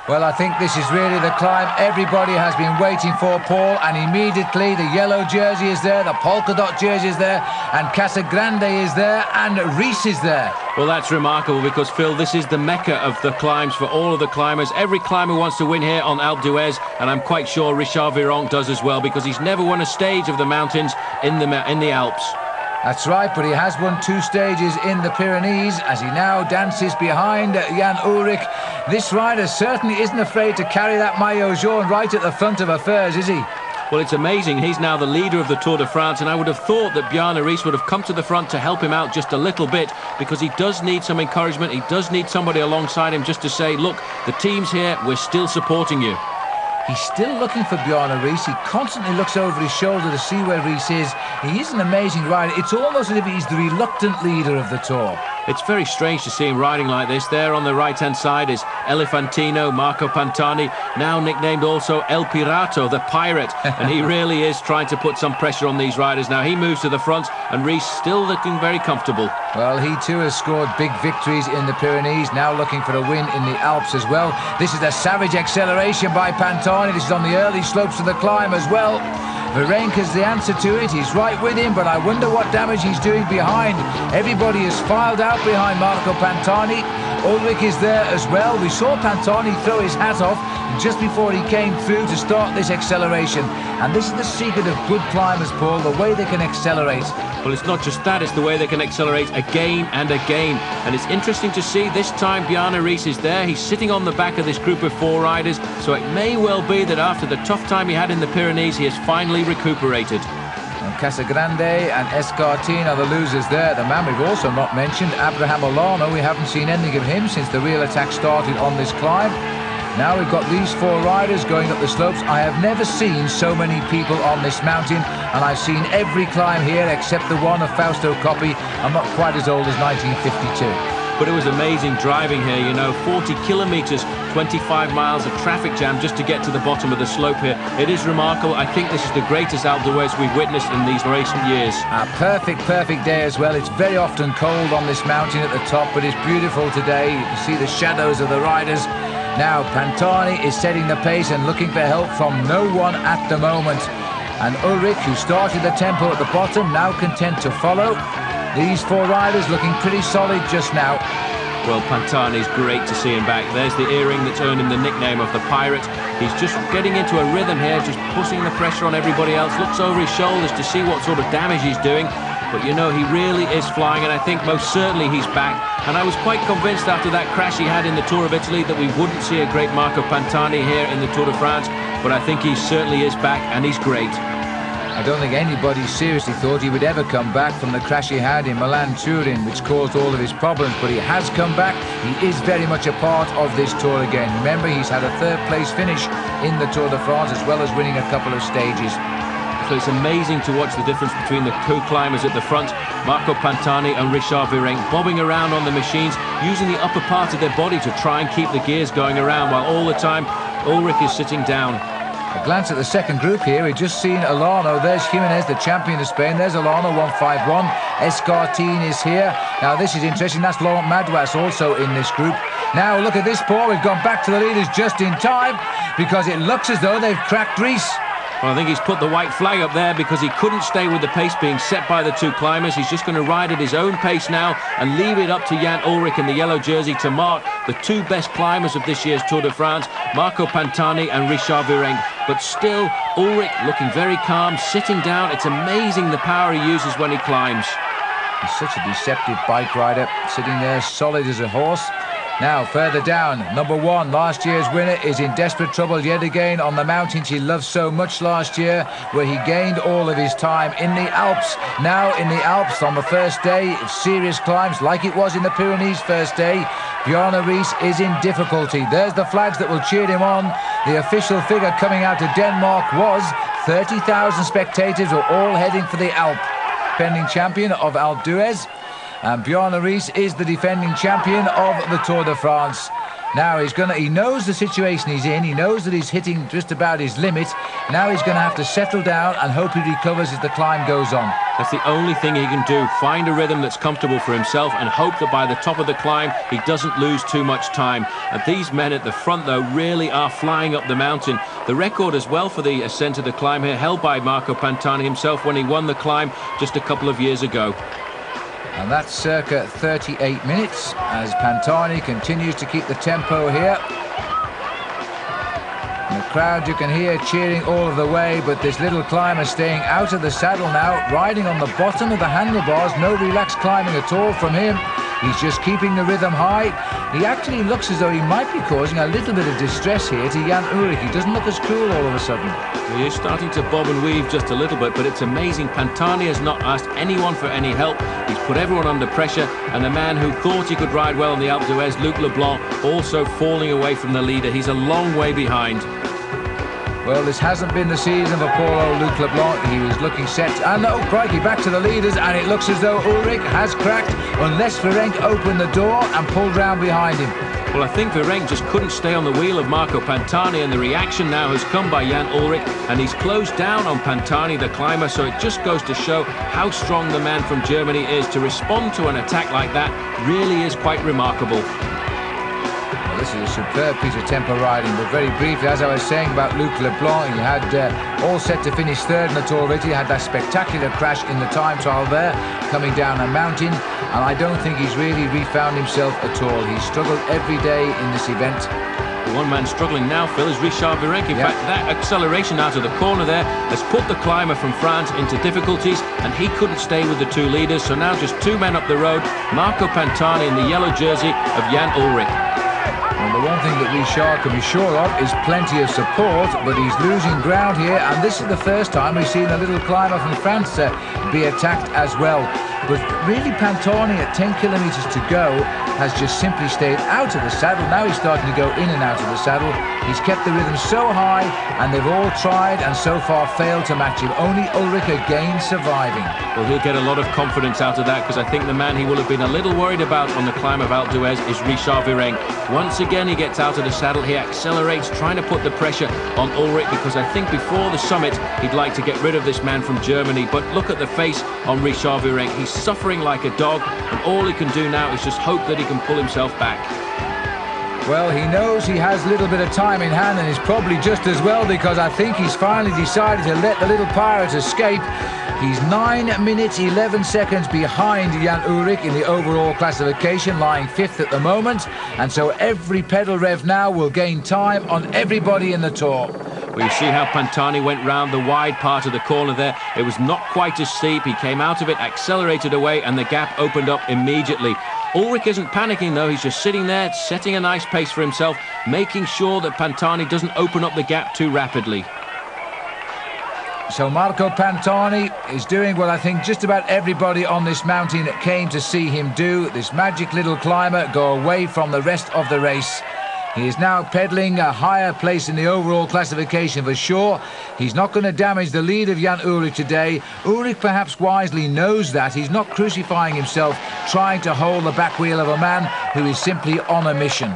Well, I think this is really the climb everybody has been waiting for, Paul, and immediately the yellow jersey is there, the polka dot jersey is there, and Casagrande is there, and Rees is there. Well, that's remarkable because, Phil, this is the mecca of the climbs for all of the climbers. Every climber wants to win here on Alpe d'Huez, and I'm quite sure Richard Virenque does as well, because he's never won a stage of the mountains in the Alps. That's right, but he has won 2 stages in the Pyrenees as he now dances behind Jan Ullrich. This rider certainly isn't afraid to carry that maillot jaune right at the front of affairs, is he? Well, it's amazing. He's now the leader of the Tour de France, and I would have thought that Bjarne Riis would have come to the front to help him out just a little bit, because he does need some encouragement. He does need somebody alongside him just to say, look, the team's here, we're still supporting you. He's still looking for Bjarne Riis. He constantly looks over his shoulder to see where Riis is. He is an amazing rider. It's almost as if he's the reluctant leader of the Tour. It's very strange to see him riding like this. There on the right-hand side is Elefantino, Marco Pantani, now nicknamed also El Pirato, the pirate. And he really is trying to put some pressure on these riders. Now he moves to the front, and Riis still looking very comfortable. Well, he too has scored big victories in the Pyrenees, now looking for a win in the Alps as well. This is a savage acceleration by Pantani. This is on the early slopes of the climb as well. Virenque is the answer to it. He's right with him, but I wonder what damage he's doing behind. Everybody is filed out behind Marco Pantani. Ullrich is there as well. We saw Pantani throw his hat off just before he came through to start this acceleration. And this is the secret of good climbers, Paul, the way they can accelerate. Well, it's not just that, it's the way they can accelerate again and again. And it's interesting to see this time Bjarne Riis is there. He's sitting on the back of this group of 4 riders, so it may well be that after the tough time he had in the Pyrenees, he has finally recuperated. And Casagrande and Escartin are the losers there. The man we've also not mentioned, Abraham Olano. We haven't seen anything of him since the real attack started on this climb. Now we've got these 4 riders going up the slopes. I have never seen so many people on this mountain, and I've seen every climb here except the one of Fausto Coppi. I'm not quite as old as 1952. But it was amazing driving here, you know, 40 kilometres, 25 miles of traffic jam just to get to the bottom of the slope here. It is remarkable. I think this is the greatest Alpe d'Huez we've witnessed in these recent years. A perfect day as well. It's very often cold on this mountain at the top, but it's beautiful today. You can see the shadows of the riders. Now Pantani is setting the pace and looking for help from no one at the moment. And Ullrich, who started the tempo at the bottom, now content to follow. These 4 riders looking pretty solid just now. Well, Pantani's great to see him back. There's the earring that's earned him the nickname of the pirate. He's just getting into a rhythm here, just pushing the pressure on everybody else. Looks over his shoulders to see what sort of damage he's doing. But, you know, he really is flying, and I think most certainly he's back. And I was quite convinced after that crash he had in the Tour of Italy that we wouldn't see a great Marco Pantani here in the Tour de France. But I think he certainly is back, and he's great. I don't think anybody seriously thought he would ever come back from the crash he had in Milan-Turin, which caused all of his problems, but he has come back. He is very much a part of this Tour again. Remember, he's had a 3rd place finish in the Tour de France, as well as winning a couple of stages. So it's amazing to watch the difference between the co-climbers at the front, Marco Pantani and Richard Virenque, bobbing around on the machines, using the upper part of their body to try and keep the gears going around, while all the time Ullrich is sitting down. A glance at the second group here. We've just seen Olano. There's Jimenez, the champion of Spain. There's Olano, 151. Escartin is here. Now, this is interesting. That's Laurent Madouas also in this group. Now, look at this, Paul. We've gone back to the leaders just in time, because it looks as though they've cracked Riis. Well, I think he's put the white flag up there because he couldn't stay with the pace being set by the 2 climbers. He's just going to ride at his own pace now and leave it up to Jan Ullrich in the yellow jersey to mark the 2 best climbers of this year's Tour de France, Marco Pantani and Richard Virenque. But still, Ullrich looking very calm, sitting down. It's amazing the power he uses when he climbs. He's such a deceptive bike rider, sitting there solid as a horse. Now, further down, number 1, last year's winner, is in desperate trouble yet again on the mountains he loved so much last year, where he gained all of his time in the Alps. Now in the Alps, on the first day of serious climbs, like it was in the Pyrenees first day, Bjarne Riis is in difficulty. There's the flags that will cheer him on. The official figure coming out of Denmark was 30,000 spectators were all heading for the Alpe. Defending champion of Alpe d'Huez. And Bjarne Riis is the defending champion of the Tour de France. Now he knows the situation he's in. He knows that he's hitting just about his limit. Now he's going to have to settle down and hope he recovers as the climb goes on. That's the only thing he can do. Find a rhythm that's comfortable for himself and hope that by the top of the climb he doesn't lose too much time. And these men at the front, though, really are flying up the mountain. The record as well for the ascent of the climb here held by Marco Pantani himself when he won the climb just a couple of years ago. And that's circa 38 minutes as Pantani continues to keep the tempo here. And the crowd you can hear cheering all of the way, but this little climber staying out of the saddle now, riding on the bottom of the handlebars, no relaxed climbing at all from him. He's just keeping the rhythm high. He actually looks as though he might be causing a little bit of distress here to Jan Ullrich. He doesn't look as cool all of a sudden. He is starting to bob and weave just a little bit, but it's amazing. Pantani has not asked anyone for any help. He's put everyone under pressure, and the man who thought he could ride well on the Alpe d'Huez, Luc Leblanc, also falling away from the leader. He's a long way behind. Well, this hasn't been the season for poor old Luc Leblanc. He was looking set, and oh crikey, back to the leaders, and it looks as though Ullrich has cracked, unless Ferenc opened the door and pulled round behind him. Well, I think Ferenc just couldn't stay on the wheel of Marco Pantani, and the reaction now has come by Jan Ullrich, and he's closed down on Pantani, the climber, so it just goes to show how strong the man from Germany is. To respond to an attack like that really is quite remarkable. This is a superb piece of tempo riding, but very briefly, as I was saying about Luc Leblanc, he had all set to finish third in the Tour of Italy. He had that spectacular crash in the time trial there, coming down a mountain, and I don't think he's really refound himself at all. He's struggled every day in this event. The one man struggling now, Phil, is Richard Virenque. In fact, that acceleration out of the corner there has put the climber from France into difficulties, and he couldn't stay with the two leaders, so now just two men up the road, Marco Pantani in the yellow jersey of Jan Ullrich. Well, the one thing that Richard can be sure of is plenty of support, but he's losing ground here, and this is the first time we've seen a little climber from France be attacked as well. But really, Pantani at 10 kilometres to go has just simply stayed out of the saddle. Now he's starting to go in and out of the saddle. He's kept the rhythm so high, and they've all tried and so far failed to match him. Only Ullrich again surviving. Well, he'll get a lot of confidence out of that, because I think the man he will have been a little worried about on the climb of Alpe d'Huez is Richard Virenque. Once again, he gets out of the saddle, he accelerates, trying to put the pressure on Ullrich, because I think before the summit he'd like to get rid of this man from Germany. But look at the face on Richard Virenque. He's suffering like a dog, and all he can do now is just hope that he can pull himself back. Well, he knows he has a little bit of time in hand, and is probably just as well, because I think he's finally decided to let the little pirate escape. He's 9 minutes 11 seconds behind Jan Ullrich in the overall classification, lying 5th at the moment, and so every pedal rev now will gain time on everybody in the Tour. Well, you see how Pantani went round the wide part of the corner there. It was not quite as steep. He came out of it, accelerated away, and the gap opened up immediately. Ullrich isn't panicking, though. He's just sitting there, setting a nice pace for himself, making sure that Pantani doesn't open up the gap too rapidly. So Marco Pantani is doing what I think just about everybody on this mountain came to see him do. This magic little climber go away from the rest of the race. He is now pedalling a higher place in the overall classification for sure. He's not going to damage the lead of Jan Ullrich today. Ullrich perhaps wisely knows that. He's not crucifying himself, trying to hold the back wheel of a man who is simply on a mission.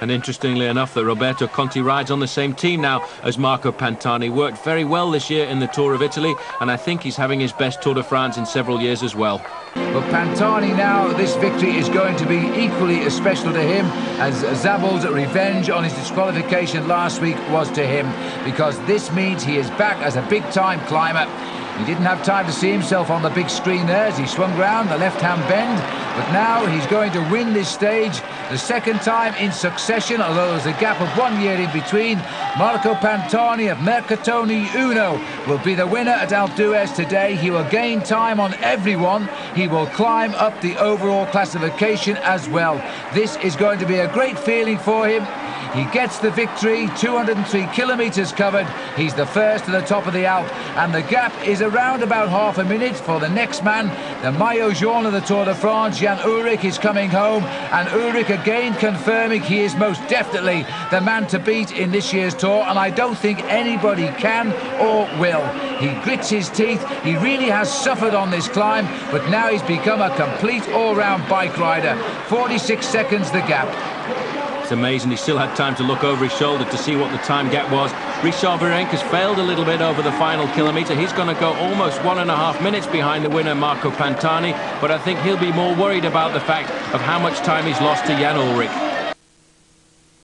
And interestingly enough, that Roberto Conti rides on the same team now as Marco Pantani. Worked very well this year in the Tour of Italy, and I think he's having his best Tour de France in several years as well. But Pantani now, this victory is going to be equally as special to him as Zabel's revenge on his disqualification last week was to him, because this means he is back as a big-time climber. He didn't have time to see himself on the big screen there as he swung round the left-hand bend, but now he's going to win this stage the second time in succession, although there's a gap of 1 year in between. Marco Pantani of Mercatoni Uno will be the winner at Alpe d'Huez today. He will gain time on everyone. He will climb up the overall classification as well. This is going to be a great feeling for him. He gets the victory, 203 kilometres covered. He's the first to the top of the Alp, and the gap is around about half a minute for the next man. The Maillot Jaune of the Tour de France, Jan Ullrich, is coming home, and Ullrich again confirming he is most definitely the man to beat in this year's Tour, and I don't think anybody can or will. He grits his teeth. He really has suffered on this climb, but now he's become a complete all-round bike rider. 46 seconds the gap. amazing. He still had time to look over his shoulder to see what the time gap was. Richard Virenque has failed a little bit over the final kilometre. He's going to go almost 1.5 minutes behind the winner, Marco Pantani, but I think he'll be more worried about the fact of how much time he's lost to Jan Ullrich.